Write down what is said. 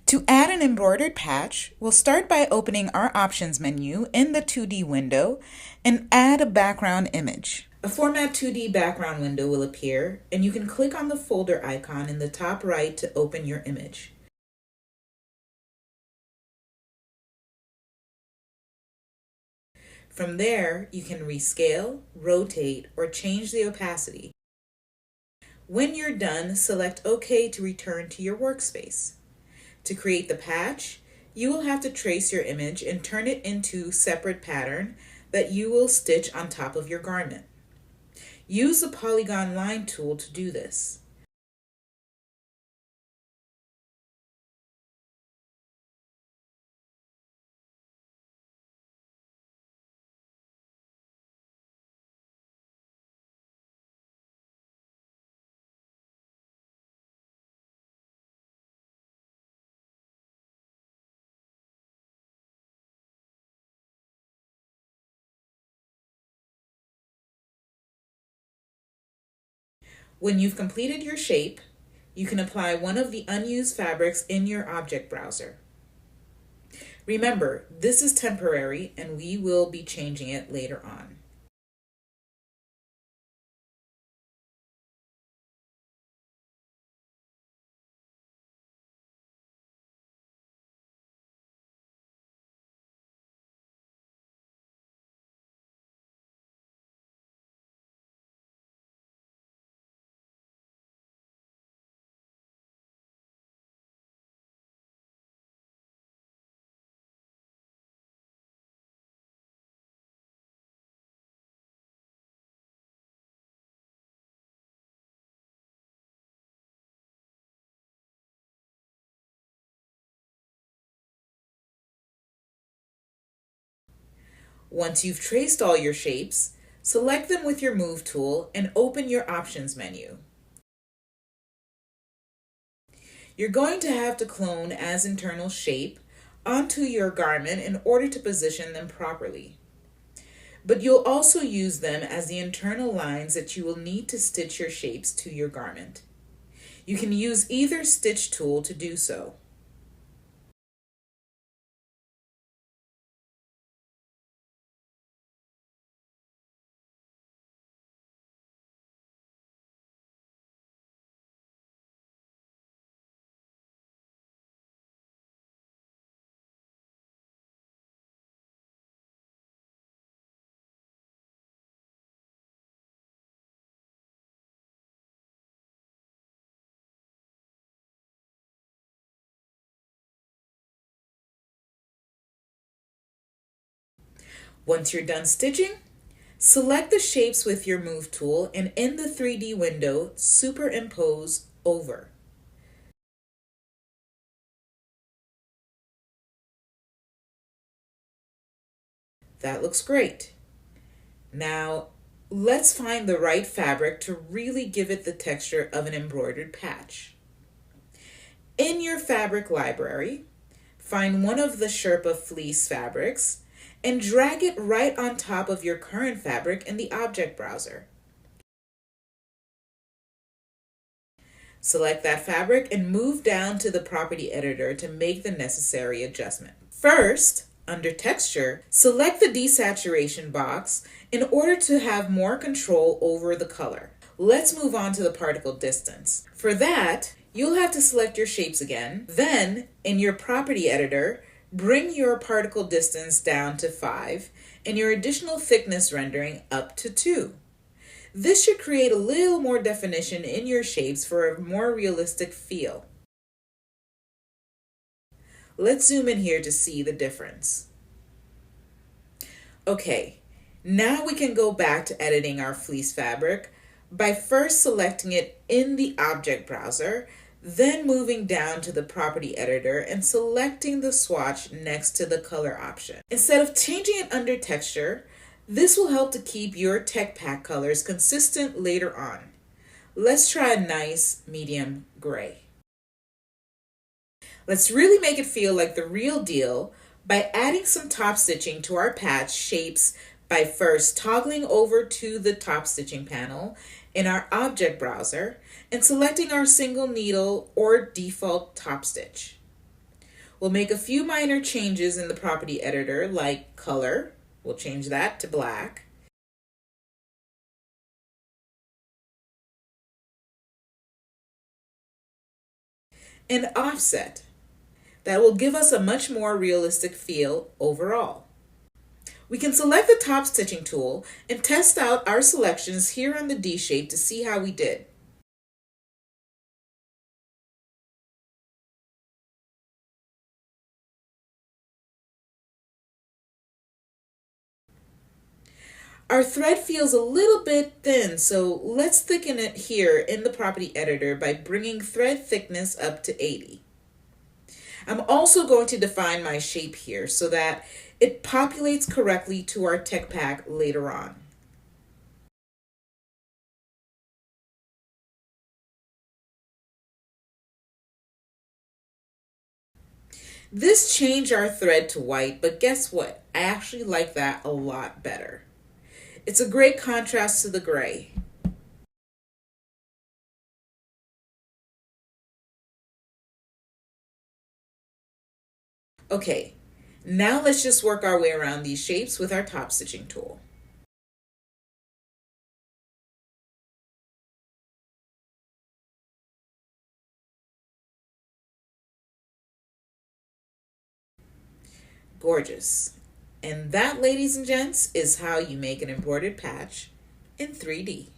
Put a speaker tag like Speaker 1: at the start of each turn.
Speaker 1: To add an embroidered patch, we'll start by opening our options menu in the 2D window and add a background image. A Format 2D background window will appear, and you can click on the folder icon in the top right to open your image. From there, you can rescale, rotate, or change the opacity. When you're done, select OK to return to your workspace. To create the patch, you will have to trace your image and turn it into a separate pattern that you will stitch on top of your garment. Use the polygon line tool to do this. When you've completed your shape, you can apply one of the unused fabrics in your object browser. Remember, this is temporary and we will be changing it later on. Once you've traced all your shapes, select them with your Move tool and open your Options menu. You're going to have to clone as internal shape onto your garment in order to position them properly. But you'll also use them as the internal lines that you will need to stitch your shapes to your garment. You can use either stitch tool to do so. Once you're done stitching, select the shapes with your Move tool and in the 3D window, superimpose over. That looks great. Now, let's find the right fabric to really give it the texture of an embroidered patch. In your fabric library, find one of the Sherpa fleece fabrics and drag it right on top of your current fabric in the object browser. Select that fabric and move down to the property editor to make the necessary adjustment. First, under Texture, select the desaturation box in order to have more control over the color. Let's move on to the particle distance. For that, you'll have to select your shapes again. Then, in your property editor, bring your particle distance down to 5 and your additional thickness rendering up to 2. This should create a little more definition in your shapes for a more realistic feel. Let's zoom in here to see the difference. Okay, now we can go back to editing our fleece fabric by first selecting it in the object browser, then moving down to the property editor and selecting the swatch next to the color option. Instead of changing it under texture, this will help to keep your tech pack colors consistent later on. Let's try a nice medium gray. Let's really make it feel like the real deal by adding some top stitching to our patch shapes by first toggling over to the top stitching panel in our object browser and selecting our single needle or default top stitch. We'll make a few minor changes in the property editor, like color. We'll change that to black. And offset. That will give us a much more realistic feel overall. We can select the top stitching tool and test out our selections here on the D shape to see how we did. Our thread feels a little bit thin, so let's thicken it here in the property editor by bringing thread thickness up to 80. I'm also going to define my shape here so that it populates correctly to our tech pack later on. This changed our thread to white, but guess what? I actually like that a lot better. It's a great contrast to the gray. Okay, now let's just work our way around these shapes with our top stitching tool. Gorgeous. And that, ladies and gents, is how you make an embroidered patch in 3D.